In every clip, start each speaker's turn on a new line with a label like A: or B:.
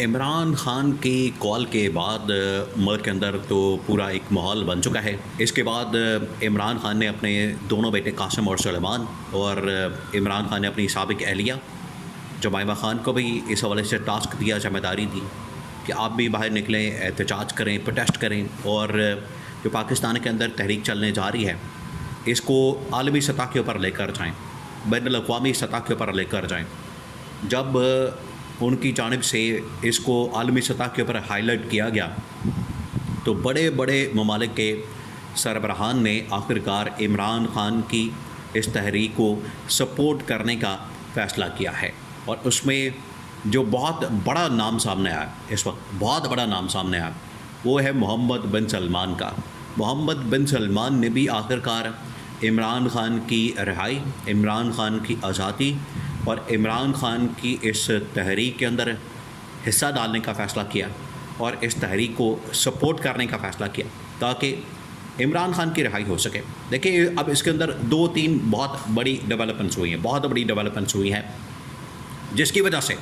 A: عمران خان کی کال کے بعد ملک کے اندر تو پورا ایک ماحول بن چکا ہے۔ اس کے بعد عمران خان نے اپنے دونوں بیٹے قاسم اور سلیمان اور عمران خان نے اپنی سابق اہلیہ جمائمہ خان کو بھی اس حوالے سے ٹاسک دیا، ذمہ داری دی کہ آپ بھی باہر نکلیں، احتجاج کریں، پروٹیسٹ کریں اور جو پاکستان کے اندر تحریک چلنے جا رہی ہے اس کو عالمی سطح کے اوپر لے کر جائیں، بین الاقوامی سطح کے اوپر لے کر جائیں۔ جب ان کی جانب سے اس کو عالمی سطح کے اوپر ہائی لائٹ کیا گیا تو بڑے بڑے ممالک کے سربراہان نے آخرکار عمران خان کی اس تحریک کو سپورٹ کرنے کا فیصلہ کیا ہے، اور اس میں جو بہت بڑا نام سامنے آیا، اس وقت بہت بڑا نام سامنے آیا، وہ ہے محمد بن سلمان کا۔ محمد بن سلمان نے بھی آخرکار عمران خان کی رہائی، عمران خان کی آزادی اور عمران خان کی اس تحریک کے اندر حصہ ڈالنے کا فیصلہ کیا اور اس تحریک کو سپورٹ کرنے کا فیصلہ کیا تاکہ عمران خان کی رہائی ہو سکے۔ دیکھیں اب اس کے اندر دو تین بہت بڑی ڈیولپمنٹس ہوئی ہیں، بہت بڑی ڈیولپمنٹس ہوئی ہیں، جس کی وجہ سے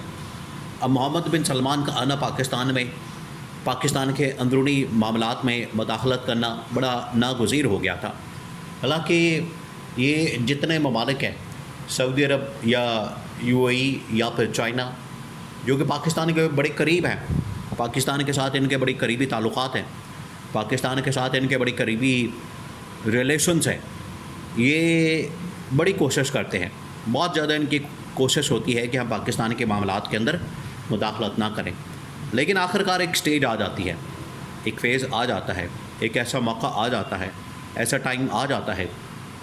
A: اب محمد بن سلمان کا آنا پاکستان میں، پاکستان کے اندرونی معاملات میں مداخلت کرنا بڑا ناگزیر ہو گیا تھا۔ حالانکہ یہ جتنے ممالک ہیں، سعودی عرب یا یو اے ای یا پھر چائنا، جو کہ پاکستان کے بڑے قریب ہیں، پاکستان کے ساتھ ان کے بڑی قریبی تعلقات ہیں، پاکستان کے ساتھ ان کے بڑی قریبی ریلیشنز ہیں، یہ بڑی کوشش کرتے ہیں، بہت زیادہ ان کی کوشش ہوتی ہے کہ ہم پاکستان کے معاملات کے اندر مداخلت نہ کریں، لیکن آخرکار ایک سٹیج آ جاتی ہے، ایک فیز آ جاتا ہے، ایک ایسا موقع آ جاتا ہے، ایسا ٹائم آ جاتا ہے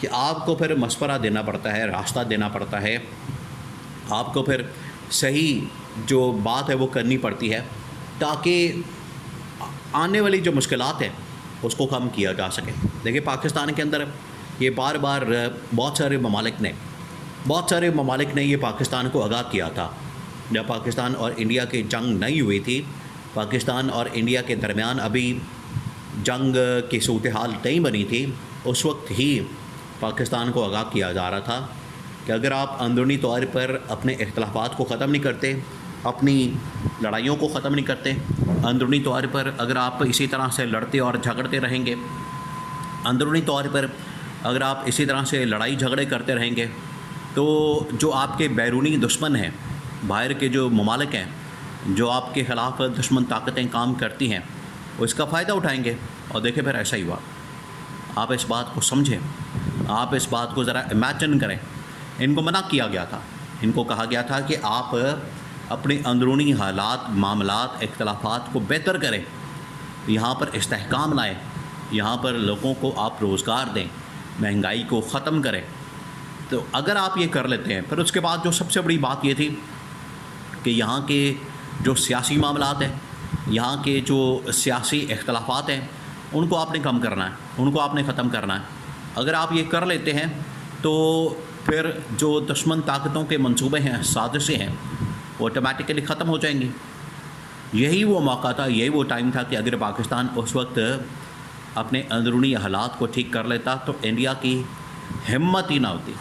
A: کہ آپ کو پھر مشورہ دینا پڑتا ہے، راستہ دینا پڑتا ہے، آپ کو پھر صحیح جو بات ہے وہ کرنی پڑتی ہے تاکہ آنے والی جو مشکلات ہیں اس کو کم کیا جا سکے۔ دیکھیں پاکستان کے اندر یہ بار بار بہت سارے ممالک نے یہ پاکستان کو آگاہ کیا تھا۔ جب پاکستان اور انڈیا کی جنگ نہیں ہوئی تھی، پاکستان اور انڈیا کے درمیان ابھی جنگ کی صورتحال نہیں بنی تھی، اس وقت ہی پاکستان کو آگاہ کیا جا رہا تھا کہ اگر آپ اندرونی طور پر اپنے اختلافات کو ختم نہیں کرتے، اپنی لڑائیوں کو ختم نہیں کرتے، اندرونی طور پر اگر آپ اسی طرح سے لڑتے اور جھگڑتے رہیں گے، اندرونی طور پر اگر آپ اسی طرح سے لڑائی جھگڑے کرتے رہیں گے، تو جو آپ کے بیرونی دشمن ہیں، باہر کے جو ممالک ہیں، جو آپ کے خلاف دشمن طاقتیں کام کرتی ہیں، وہ اس کا فائدہ اٹھائیں گے۔ اور دیکھیں پھر ایسا ہی ہوا۔ آپ اس بات کو سمجھیں، آپ اس بات کو ذرا امیجن کریں۔ ان کو منع کیا گیا تھا، ان کو کہا گیا تھا کہ آپ اپنے اندرونی حالات، معاملات، اختلافات کو بہتر کریں، یہاں پر استحکام لائیں، یہاں پر لوگوں کو آپ روزگار دیں، مہنگائی کو ختم کریں۔ تو اگر آپ یہ کر لیتے ہیں، پھر اس کے بعد جو سب سے بڑی بات یہ تھی کہ یہاں کے جو سیاسی معاملات ہیں، یہاں کے جو سیاسی اختلافات ہیں، ان کو آپ نے کم کرنا ہے، ان کو آپ نے ختم کرنا ہے۔ اگر آپ یہ کر لیتے ہیں تو پھر جو دشمن طاقتوں کے منصوبے ہیں، سازشیں ہیں، وہ آٹومیٹکلی ختم ہو جائیں گی۔ یہی وہ موقع تھا، یہی وہ ٹائم تھا کہ اگر پاکستان اس وقت اپنے اندرونی حالات کو ٹھیک کر لیتا تو انڈیا کی ہمت ہی نہ ہوتی،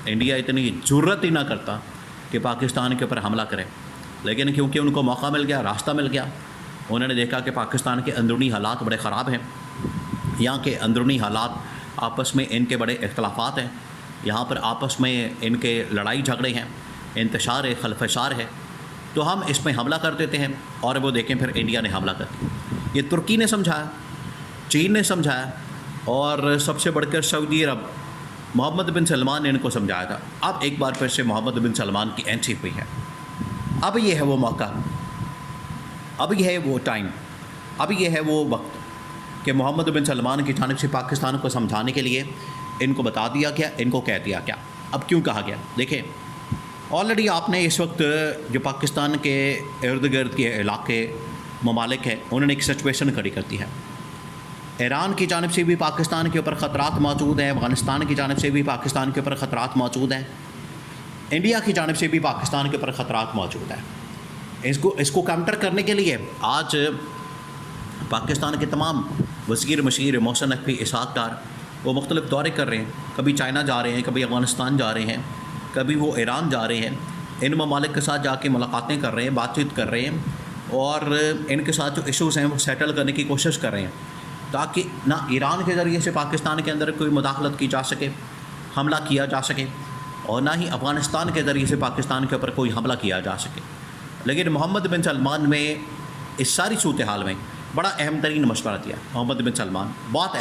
A: انڈیا اتنی جرأت ہی نہ کرتا کہ پاکستان کے اوپر حملہ کرے۔ لیکن کیونکہ ان کو موقع مل گیا، راستہ مل گیا، انہوں نے دیکھا کہ پاکستان کے اندرونی حالات بڑے خراب ہیں، یہاں کے اندرونی حالات آپس میں ان کے بڑے اختلافات ہیں، یہاں پر آپس میں ان کے لڑائی جھگڑے ہیں، انتشار ہے، خلفشار ہے، تو ہم اس میں حملہ کر دیتے ہیں۔ اور وہ دیکھیں پھر انڈیا نے حملہ کر دیا۔ یہ ترکی نے سمجھایا، چین نے سمجھایا، اور سب سے بڑھ کر سعودی عرب، محمد بن سلمان نے ان کو سمجھایا تھا۔ اب ایک بار پھر سے محمد بن سلمان کی انٹری ہوئی ہے۔ اب یہ ہے وہ موقع، اب یہ ہے وہ ٹائم، اب یہ ہے وہ وقت کہ محمد بن سلمان کی جانب سے پاکستان کو سمجھانے کے لیے ان کو بتا دیا گیا، ان کو کہہ دیا گیا۔ اب کیوں کہا گیا؟ دیکھیں آلریڈی آپ نے اس وقت جو پاکستان کے ارد گرد کے علاقے، ممالک ہیں، انہوں نے ایک سچویشن کھڑی کرتی ہے۔ ایران کی جانب سے بھی پاکستان کے اوپر خطرات موجود ہیں، افغانستان کی جانب سے بھی پاکستان کے اوپر خطرات موجود ہیں، انڈیا کی جانب سے بھی پاکستان کے اوپر خطرات موجود ہیں۔ اس کو کاؤنٹر کرنے کے لیے آج پاکستان کے تمام وزیر مشیر، محسن نقوی، اسحاق ڈار، وہ مختلف دورے کر رہے ہیں، کبھی چائنا جا رہے ہیں، کبھی افغانستان جا رہے ہیں، کبھی وہ ایران جا رہے ہیں، ان ممالک کے ساتھ جا کے ملاقاتیں کر رہے ہیں، بات چیت کر رہے ہیں، اور ان کے ساتھ جو ایشوز ہیں وہ سیٹل کرنے کی کوشش کر رہے ہیں، تاکہ نہ ایران کے ذریعے سے پاکستان کے اندر کوئی مداخلت کی جا سکے، حملہ کیا جا سکے، اور نہ ہی افغانستان کے ذریعے سے پاکستان کے اوپر کوئی حملہ کیا جا سکے۔ لیکن محمد بن سلمان میں اس ساری صورتحال میں بڑا اہم ترین مشورہ دیا۔ محمد بن سلمان بہت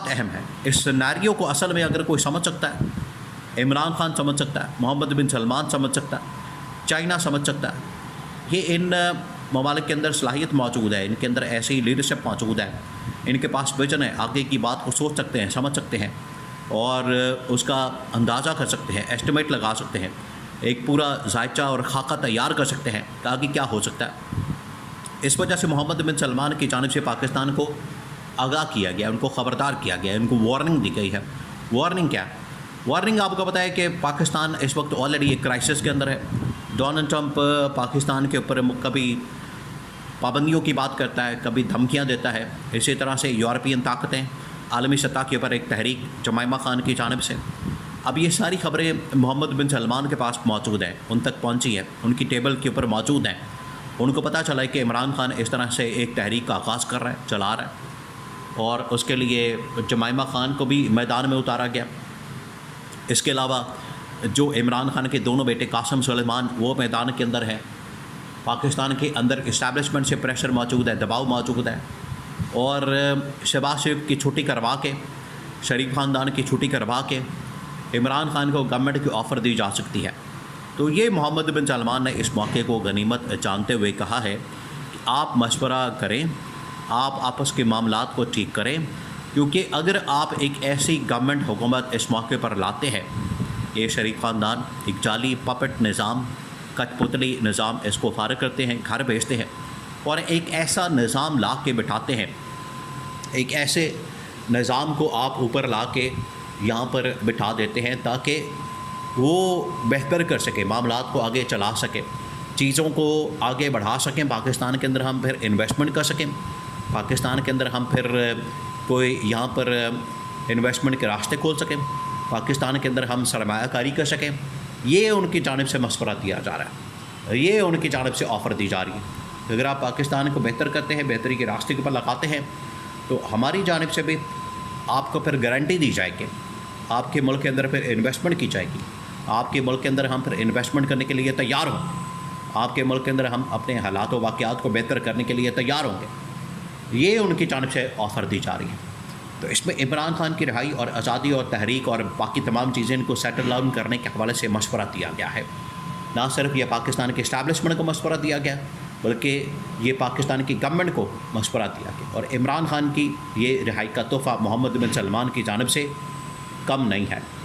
A: اہم ہے۔ اس سیناریو کو اصل میں اگر کوئی سمجھ سکتا ہے، عمران خان سمجھ سکتا ہے، محمد بن سلمان سمجھ سکتا ہے، چائنا سمجھ سکتا ہے۔ یہ ان ممالک کے اندر صلاحیت موجود ہے، ان کے اندر ایسی لیڈرشپ موجود ہے، ان کے پاس ویژن ہے، آگے کی بات کو سوچ سکتے ہیں، سمجھ سکتے ہیں، اور اس کا اندازہ کر سکتے ہیں، ایسٹیمیٹ لگا سکتے ہیں، ایک پورا ذائچہ اور خاکہ تیار کر سکتے ہیں کہ آگے کیا ہو سکتا ہے۔ اس وجہ سے محمد بن سلمان کی جانب سے پاکستان کو آگاہ کیا گیا، ان کو خبردار کیا گیا، ان کو وارننگ دی گئی ہے۔ وارننگ کیا ہے؟ وارننگ آپ کو پتہ ہے کہ پاکستان اس وقت آلریڈی ایک کرائسس کے اندر ہے۔ ڈونلڈ ٹرمپ پاکستان کے اوپر کبھی پابندیوں کی بات کرتا ہے، کبھی دھمکیاں دیتا ہے۔ اسی طرح سے یورپین طاقتیں عالمی سطح کے اوپر ایک تحریک جمائمہ خان کی جانب سے، اب یہ ساری خبریں محمد بن سلمان کے پاس موجود ہیں، ان تک پہنچی ہے، ان کی ٹیبل کے اوپر موجود ہیں۔ ان کو پتہ چلا ہے کہ عمران خان اس طرح سے ایک تحریک کا آغاز کر رہا ہے، چلا رہا ہے، اور اس کے لیے جمائمہ خان کو بھی میدان میں اتارا گیا۔ اس کے علاوہ جو عمران خان کے دونوں بیٹے قاسم سلیمان وہ میدان کے اندر ہیں۔ پاکستان کے اندر اسٹیبلشمنٹ سے پریشر موجود ہے، دباؤ موجود ہے، اور شہباز شریف کی چھٹی کروا کے، شریف خاندان کی چھٹی کروا کے عمران خان کو گورنمنٹ کی آفر دی جا سکتی ہے۔ تو یہ محمد بن سلمان نے اس موقع کو غنیمت جانتے ہوئے کہا ہے کہ آپ مشورہ کریں، آپ آپس کے معاملات کو ٹھیک کریں، کیونکہ اگر آپ ایک ایسی گورنمنٹ حکومت اس موقع پر لاتے ہیں، یہ شریف خاندان ایک جعلی پپٹ نظام، کٹ پتلی نظام، اس کو فارغ کرتے ہیں، گھر بھیجتے ہیں، اور ایک ایسا نظام لا کے بٹھاتے ہیں، ایک ایسے نظام کو آپ اوپر لا کے یہاں پر بٹھا دیتے ہیں تاکہ وہ بہتر کر سکے، معاملات کو آگے چلا سکے، چیزوں کو آگے بڑھا سکیں، پاکستان کے اندر ہم پھر انویسٹمنٹ کر سکیں، پاکستان کے اندر ہم پھر کوئی یہاں پر انویسٹمنٹ کے راستے کھول سکیں، پاکستان کے اندر ہم سرمایہ کاری کر سکیں۔ یہ ان کی جانب سے مشورہ دیا جا رہا ہے، یہ ان کی جانب سے آفر دی جا رہی ہے۔ اگر آپ پاکستان کو بہتر کرتے ہیں، بہتری کے راستے کے اوپر لگاتے ہیں، تو ہماری جانب سے بھی آپ کو پھر گارنٹی دی جائے گی، آپ کے ملک کے اندر پھر انویسٹمنٹ کی جائے گی، آپ کے ملک کے اندر ہم پھر انویسٹمنٹ کرنے کے لیے تیار ہوں، آپ کے ملک کے اندر ہم اپنے حالات و واقعات کو بہتر کرنے کے لیے تیار ہوں گے۔ یہ ان کی جانب سے آفر دی جا رہی ہے۔ تو اس میں عمران خان کی رہائی اور آزادی اور تحریک اور باقی تمام چیزیں ان کو سیٹل ڈاؤن کرنے کے حوالے سے مشورہ دیا گیا ہے۔ نہ صرف یہ پاکستان کے اسٹیبلشمنٹ کو مشورہ دیا گیا، بلکہ یہ پاکستان کی گورنمنٹ کو مشورہ دیا گیا، اور عمران خان کی یہ رہائی کا تحفہ محمد بن سلمان کی جانب سے کم نہیں ہے۔